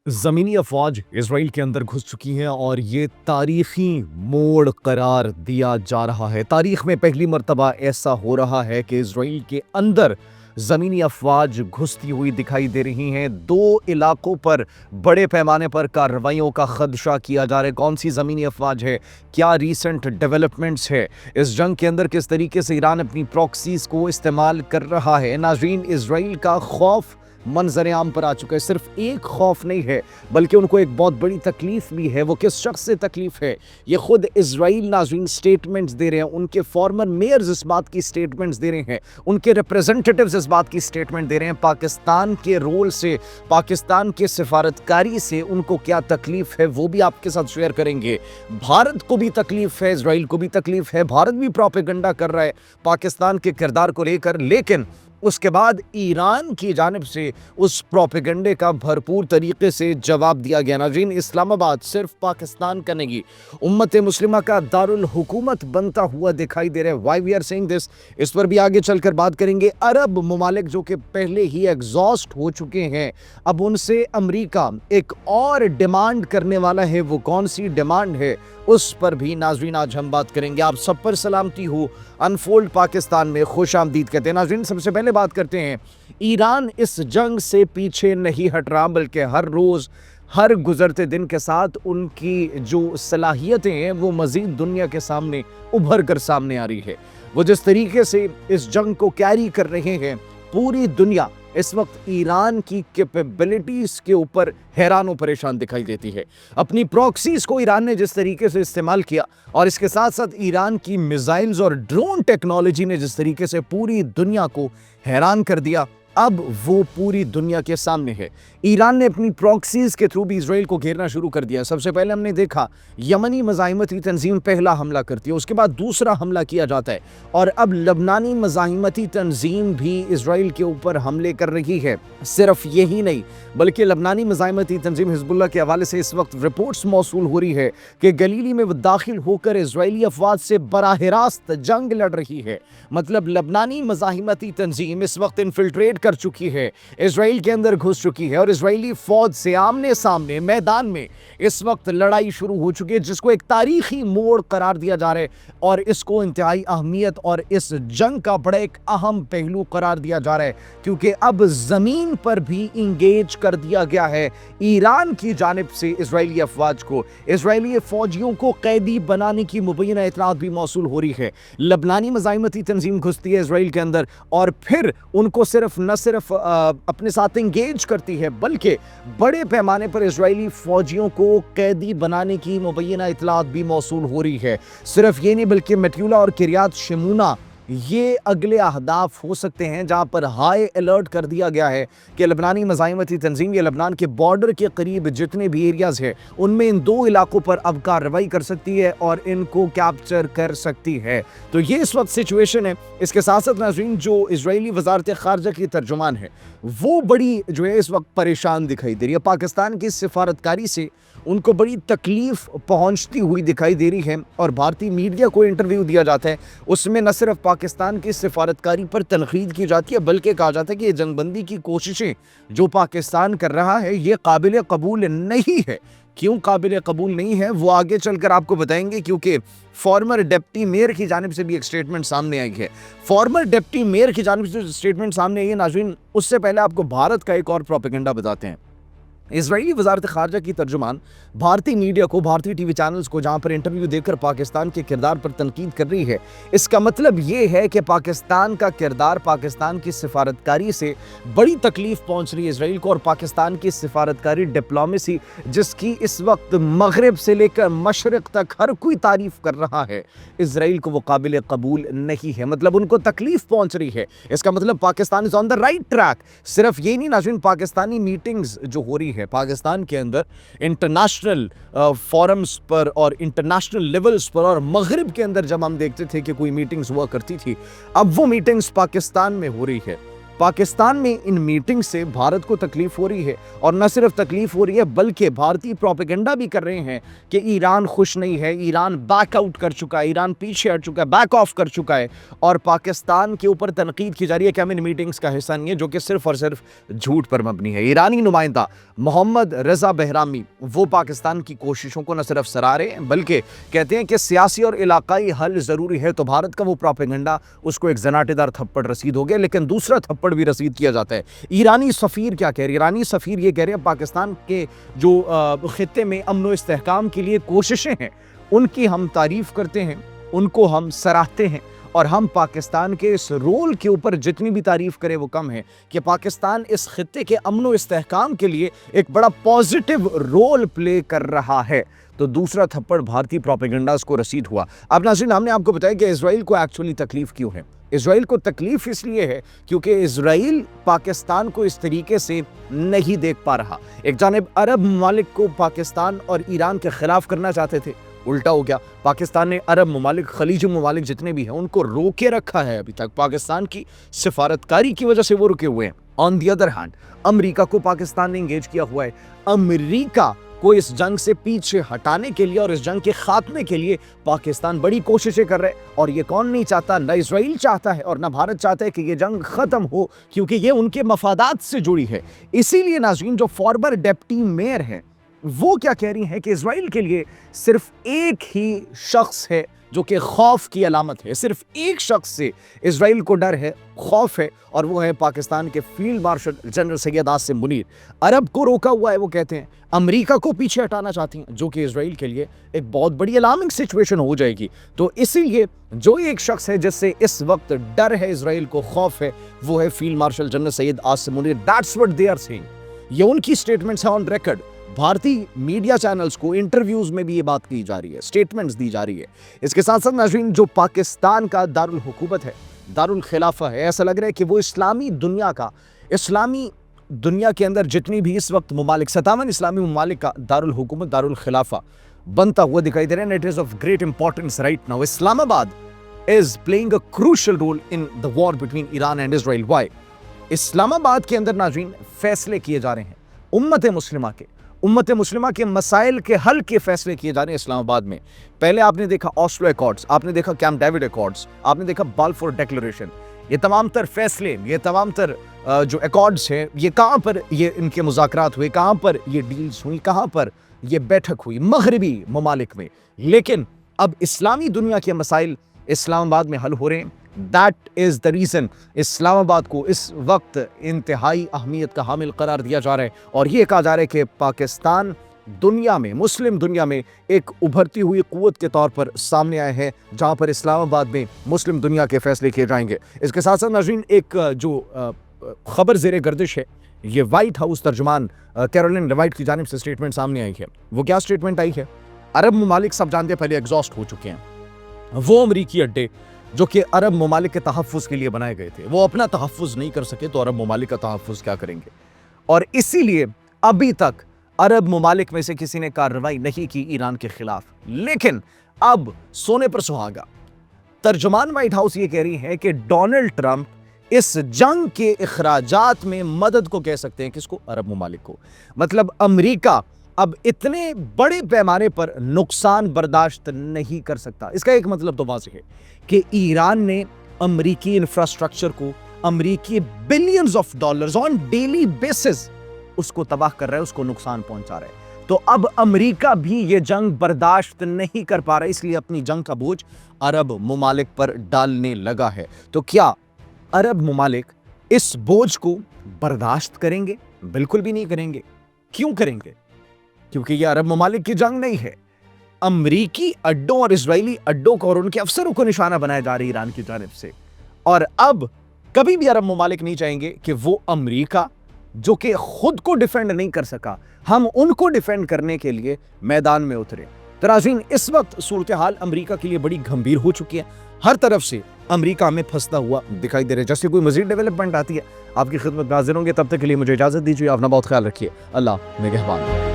ज़मीनी अफ़वाज इसराइल के अंदर घुस चुकी हैं और ये तारीख़ी मोड़ करार दिया जा रहा है। तारीख़ में पहली मर्तबा ऐसा हो रहा है कि इसराइल के अंदर ज़मीनी अफ़वाज घुसती हुई दिखाई दे रही हैं। 2 इलाकों पर बड़े पैमाने पर कार्रवाइयों का ख़दशा किया जा रहा है। कौन सी ज़मीनी अफ़वाज है? क्या रीसेंट डेवलपमेंट्स है? इस जंग के अंदर किस तरीके से ईरान अपनी प्रॉक्सीज़ को इस्तेमाल कर रहा है? नाज़रीन, इसराइल का खौफ मंजर आम पर आ चुका है। सिर्फ एक खौफ नहीं है बल्कि उनको एक बहुत बड़ी तकलीफ भी है। वो किस शख्स से तकलीफ है ये खुद इजराइल नाज़रीन स्टेटमेंट्स दे रहे हैं। उनके फॉर्मर मेयर्स इस बात की स्टेटमेंट्स दे रहे हैं, उनके रिप्रेजेंटेटिव्स इस बात की स्टेटमेंट दे रहे हैं। पाकिस्तान के रोल से, पाकिस्तान के सिफारतकारी से उनको क्या तकलीफ है वो भी आपके साथ शेयर करेंगे। भारत को भी तकलीफ है, इजराइल को भी तकलीफ है। भारत भी प्रोपेगेंडा कर रहा है पाकिस्तान के किरदार को लेकर, लेकिन उसके बाद ईरान की जानिब से उस प्रोपेगेंडे का भरपूर तरीके से जवाब दिया गया। नाज़रीन, इस्लामाबाद सिर्फ पाकिस्तान का नहीं, उम्मत मुस्लिमा का दारुल हुकूमत बनता हुआ दिखाई दे रहा है। Why we are saying this, इस पर भी आगे चलकर बात करेंगे। अरब ममालिक जो कि पहले ही एग्जॉस्ट हो चुके हैं, अब उनसे अमरीका एक और डिमांड करने वाला है। वो कौन सी डिमांड है उस पर भी नाज़रीन आज हम बात करेंगे। आप सब पर सलामती हो, अनफोल्ड पाकिस्तान में खुश आमदीद कहते हैं। नाज़रीन, सबसे पहले बात करते हैं, ईरान इस जंग से पीछे नहीं हट रहा, बल्कि हर रोज़, हर गुजरते दिन के साथ उनकी जो सलाहियतें हैं वो मज़ीद दुनिया के सामने उभर कर सामने आ रही है। वो जिस तरीके से इस जंग को कैरी कर रहे हैं, पूरी दुनिया इस वक्त ईरान की कैपेबिलिटीज़ के ऊपर हैरान और परेशान दिखाई देती है। अपनी प्रॉक्सीज़ को ईरान ने जिस तरीके से इस्तेमाल किया और इसके साथ साथ ईरान की मिसाइल्स और ड्रोन टेक्नोलॉजी ने जिस तरीके से पूरी दुनिया को हैरान कर दिया, अब वो पूरी दुनिया के सामने है। ईरान ने अपनी प्रॉक्सीज़ के थ्रू भी इसराइल को घेरना शुरू कर दिया। सबसे पहले हमने देखा यमनी मज़ाहिमती तंजीम पहला हमला करती है, उसके बाद दूसरा हमला किया जाता है और अब लबनानी मज़ाहिमती तंजीम भी इसराइल के ऊपर हमले कर रही है। सिर्फ यही नहीं बल्कि लबनानी मज़ाहिमती तंजीम हिज़्बुल्लाह के हवाले से इस वक्त रिपोर्ट्स मौसूल हो रही है कि गलीली में वो दाखिल होकर इजरायली अफवाज से बराह रास्त जंग लड़ रही है। मतलब लबनानी मज़ाहिमती तंजीम इस वक्त इन्फिल्ट्रेट कर चुकी है, इसराइल के अंदर घुस चुकी है और इजरायली फौज से आमने सामने मैदान में इस वक्त लड़ाई शुरू हो चुकी है, जिसको एक तारीखी मोड़ करार दिया जा रहा है और इसको इंतहाई अहमियत और इस जंग का बड़ा एक अहम पहलू करार दिया जा रहा है, क्योंकि अब जमीन पर भी इंगेज कर दिया गया है ईरान की जानिब से इजरायली अफवाज को। इजरायली फौजियों को कैदी बनाने की मुबैना इतलात भी मौसूल हो रही है। लबनानी मज़ाहिमती तंजीम घुसती है इसराइल के अंदर और फिर उनको न सिर्फ अपने साथ इंगेज करती है बल्कि बड़े पैमाने पर इजरायली फौजियों को कैदी बनाने की मुबैना इतलात भी मौसूल हो रही है। सिर्फ ये नहीं बल्कि मेट्यूला और किरियात शिमूना ये अगले अहदाफ हो सकते हैं जहां पर हाई अलर्ट कर दिया गया है कि लबनानी मज़ाहिमती तंजीम या लबनान के बॉर्डर के करीब जितने भी एरियाज हैं उनमें इन 2 इलाकों पर अब कार्रवाई कर सकती है और इनको कैप्चर कर सकती है। तो ये इस वक्त सिचुएशन है। इसके साथ साथ नाज़रीन, जो इजरायली वज़ारत ख़ारजा की तर्जुमान है वो बड़ी जो है इस वक्त परेशान दिखाई दे रही है। पाकिस्तान की सिफारतकारी से उनको बड़ी तकलीफ पहुंचती हुई दिखाई दे रही है और भारतीय मीडिया को इंटरव्यू दिया जाता है, उसमें न सिर्फ पाकिस्तान की सिफारतकारी पर तनकीद की जाती है बल्कि कहा जाता है कि ये जंगबंदी की कोशिशें जो पाकिस्तान कर रहा है ये काबिल कबूल नहीं है। क्यों काबिल कबूल नहीं है वो आगे चलकर आपको बताएंगे, क्योंकि फॉर्मर डिप्टी मेयर की जानिब से भी एक स्टेटमेंट सामने आई है। फॉर्मर डिप्टी मेयर की जानिब से स्टेटमेंट सामने आई है नाज़रीन, उससे पहले आपको भारत का एक और प्रोपेगेंडा बताते हैं। इजरायली वज़ारत ख़ारजा की तर्जुमान भारतीय मीडिया को, भारतीय टीवी चैनल्स को जहां पर इंटरव्यू देकर पाकिस्तान के किरदार पर तनकीद कर रही है, इसका मतलब ये है कि पाकिस्तान का किरदार, पाकिस्तान की सिफारतकारी से बड़ी तकलीफ पहुंच रही है इसराइल को और पाकिस्तान की सिफारतकारी डिप्लोमेसी जिसकी इस वक्त मगरिब से लेकर मशरक़ तक हर कोई तारीफ कर रहा है, इसराइल को वो काबिल कबूल नहीं है। मतलब उनको तकलीफ पहुंच रही है। इसका मतलब Pakistan is on the right track. सिर्फ ये नहीं नाज़रीन, पाकिस्तानी मीटिंग्स जो हो रही है पाकिस्तान के अंदर इंटरनेशनल फोरम्स पर और इंटरनेशनल लेवल्स पर और मगरिब के अंदर जब हम देखते थे कि कोई मीटिंग्स हुआ करती थी, अब वो मीटिंग्स पाकिस्तान में हो रही है। पाकिस्तान में इन मीटिंग से भारत को तकलीफ हो रही है, और न सिर्फ तकलीफ हो रही है बल्कि भारतीय प्रोपेगेंडा भी कर रहे हैं कि ईरान खुश नहीं है, ईरान बैक आउट कर चुका है, ईरान पीछे हट चुका है, बैक ऑफ कर चुका है, और पाकिस्तान के ऊपर तनकीद की जा रही है कि हम इन मीटिंग्स का हिस्सा नहीं है, जो कि सिर्फ और सिर्फ झूठ पर मबनी है। ईरानी नुमाइंदा मोहम्मद रजा बहरामी वो पाकिस्तान की कोशिशों को न सिर्फ सराह रहे हैं बल्कि कहते हैं कि सियासी और इलाकाई हल ज़रूरी है, तो भारत का वो प्रोपेगेंडा उसको एक जनाटेदार थप्पड़ रसीद हो गया, लेकिन दूसरा थप्पड़ भी रसीद किया जाता है। ईरानी सफ़ीर क्या कह रहे हैं? ईरानी सफ़ीर ये कह रहे हैं पाकिस्तान के जो खित्ते में अमन व इस्तेहकाम के लिए कोशिशें हैं उनकी हम तारीफ़ करते हैं, उनको हम सराहते हैं, और हम पाकिस्तान के इस रोल के ऊपर जितनी भी तारीफ़ करें वो कम है कि पाकिस्तान इस खित्ते के अमन व इस्तेहकाम के लिए एक बड़ा पॉजिटिव रोल प्ले कर रहा है। तो दूसरा थप्पड़ भारतीय प्रोपेगेंडास को रसीद हुआ। अब नाज़रीन, हमने आपको बताया कि इजराइल को एक्चुअली तकलीफ क्यों है। इजराइल को तकलीफ इसलिए है क्योंकि इजराइल पाकिस्तान को इस तरीके से नहीं देख पा रहा। एक जानिब अरब ममालिक को पाकिस्तान और ईरान के खिलाफ करना चाहते थे, उल्टा हो गया। पाकिस्तान ने अरब ममालिक, खलीजी ममालिक जितने भी हैं उनको रोके रखा है अभी तक, पाकिस्तान की सिफारतकारी की वजह से वो रुके हुए हैं। On the other hand America को पाकिस्तान ने इंगेज किया हुआ है। अमेरिका को इस जंग से पीछे हटाने के लिए और इस जंग के खात्मे के लिए पाकिस्तान बड़ी कोशिशें कर रहे हैं, और ये कौन नहीं चाहता? न इजराइल चाहता है और न भारत चाहता है कि ये जंग खत्म हो, क्योंकि ये उनके मफादात से जुड़ी है। इसीलिए नाज़रीन, जो फॉर्मर डिप्टी मेयर है वो क्या कह रही हैं कि इजराइल के लिए सिर्फ एक ही शख्स है जो कि खौफ की अलामत है। सिर्फ एक शख्स से इजराइल को डर है, खौफ है, और वो है पाकिस्तान के field marshal general Syed Asim Munir. अरब को रोका हुआ है, वो कहते हैं अमेरिका को पीछे हटाना चाहती हैं, जो कि इजराइल के लिए एक बहुत बड़ी अलार्मिंग सिचुएशन हो जाएगी। तो इसीलिए जो एक शख्स है जिससे इस वक्त डर है, इजराइल को खौफ है, वो है field marshal general Syed Asim Munir. That's what they are saying. ये उनकी स्टेटमेंट्स है ऑन रिकॉर्ड। भारतीय मीडिया चैनल्स को इंटरव्यूज में भी ये बात की जा रही है, स्टेटमेंट्स दी जा रही है। इसके साथ साथ नाज़रीन, जो पाकिस्तान का दारुल हुकूमत है, दारुल खिलाफा है, ऐसा लग रहा है कि वो इस्लामी दुनिया के अंदर जितनी भी इस वक्त ममालिक, 57 इस्लामी ममालिक का दारुल हुकूमत, दारुल खिलाफा बनता हुआ दिखाई दे रहा है। It is of great importance right now. Islamabad is playing a crucial role in the war between Iran and Israel. Why? Islamabad के अंदर नाज़रीन फैसले किए जा रहे हैं उम्मत मुस्लिमा के मसाइल के हल के फैसले किए जा रहे हैं इस्लामाबाद में। पहले आपने देखा ऑस्लो एकॉर्ड्स, आपने देखा कैंप डेविड एकॉर्ड्स, आपने देखा बाल्फोर डिक्लेरेशन। ये तमाम तर फैसले, ये तमाम तर जो एकॉर्ड्स हैं, ये कहाँ पर ये इनके मुज़ाकरात हुए, कहाँ पर ये डील्स हुई, कहाँ पर ये बैठक हुई? मगरबी ममालिक में। लेकिन अब इस्लामी दुनिया के मसाइल इस्लामाबाद में हल हो रहे हैं। That is the reason Islamabad को इस वक्त इंतहाई अहमियत का हामिल करार दिया जा रहा है, और ये कहा जा रहा है कि पाकिस्तान दुनिया में, मुस्लिम दुनिया में एक उभरती हुई क़ुव्वत के तौर पर सामने आए हैं, जहाँ पर इस्लामाबाद में मुस्लिम दुनिया के फैसले किए जाएंगे। इसके साथ साथ नाज़रीन, एक जो खबर ज़ेरे गर्दिश है, ये वाइट हाउस तर्जुमान कैरोलिन लेविट की जानिब से स्टेटमेंट सामने आई है। वो क्या स्टेटमेंट आई है? अरब ममालिक सब जानते हैं पहले एग्जॉस्ट हो चुके हैं। वो अमरीकी अड्डे जो कि अरब ममालिक के तहफ़्फ़ुज़ के लिए बनाए गए थे, वो अपना तहफ़्फ़ुज़ नहीं कर सके, तो अरब ममालिक का तहफ़्फ़ुज़ क्या करेंगे? और इसीलिए अभी तक अरब ममालिक में से किसी ने कार्रवाई नहीं की ईरान के खिलाफ। लेकिन अब सोने पर सुहागा, तर्जुमान वाइट हाउस ये कह रही है कि डोनाल्ड ट्रंप इस जंग के इखराजात में मदद को कह सकते हैं, किसको? अरब ममालिक को। मतलब अमेरिका अब इतने बड़े पैमाने पर नुकसान बर्दाश्त नहीं कर सकता। इसका एक मतलब तो वाज़ेह है कि ईरान ने अमेरिकी इंफ्रास्ट्रक्चर को, अमेरिकी billions of dollars on daily basis उसको तबाह कर रहा है, उसको नुकसान पहुंचा रहा है। तो अब अमेरिका भी ये जंग बर्दाश्त नहीं कर पा रहा है, इसलिए अपनी जंग का बोझ अरब ममालिक पर डालने लगा है। तो क्या अरब ममालिक इस बोझ को बर्दाश्त करेंगे? बिल्कुल भी नहीं करेंगे। क्यों करेंगे? क्योंकि ये अरब ममालिक की जंग नहीं है, अमरीकी अड्डों और इजरायली अड्डों को और उनके अफसरों को निशाना बनाया जा रही है ईरान की जानिब से। और अब कभी भी अरब ममालिक नहीं चाहेंगे कि वो अमरीका जो कि खुद को डिफेंड नहीं कर सका, हम उनको डिफेंड करने के लिए मैदान में उतरे। तराजीन, इस वक्त सूरत हाल अमरीका के लिए बड़ी गंभीर हो चुकी है। हर तरफ से अमरीका में फंसता हुआ दिखाई दे रहा है। जैसे कोई मजीद डेवलपमेंट आती है आपकी खिदमत में हाजिर होंगे। तब तक के लिए मुझे इजाज़त दीजिए। अपना बहुत ख्याल रखिए। अल्लाह निगहबान।